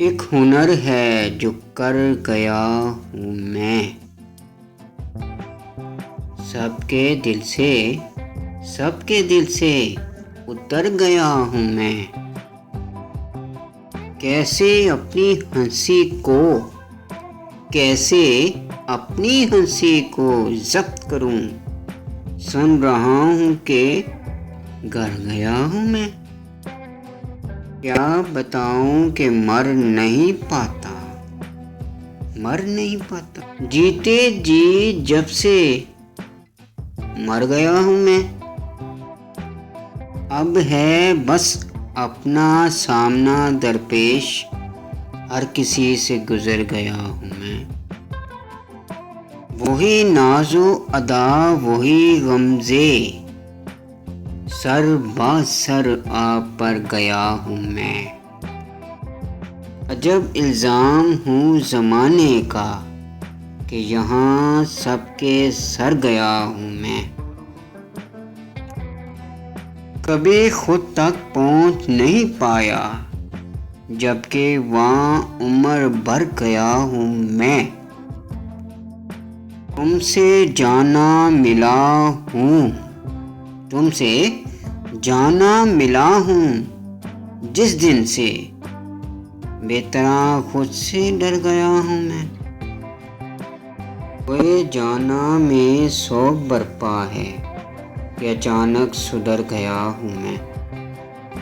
एक हुनर है जो कर गया हूँ मैं, सबके दिल से उतर गया हूँ मैं। कैसे अपनी हंसी को जब्त करूं, सुन रहा हूँ कि गर गया हूँ मैं। क्या बताऊं कि मर नहीं पाता, जीते जी जब से मर गया हूँ मैं। अब है बस अपना सामना दरपेश, हर किसी से गुजर गया हूँ मैं। वही नाज़ो अदा वही गमज़े, सर बासर आप पर गया हूँ मैं। अजब इल्ज़ाम हूँ ज़माने का कि यहाँ सबके सर गया हूँ मैं। कभी खुद तक पहुँच नहीं पाया, जबकि वहाँ उम्र भर गया हूँ मैं। तुमसे जाना मिला हूँ जिस दिन से, बेतरा खुद से डर गया हूँ मैं। वे जाना में शौक बरपा है कि अचानक सुधर गया हूँ मैं।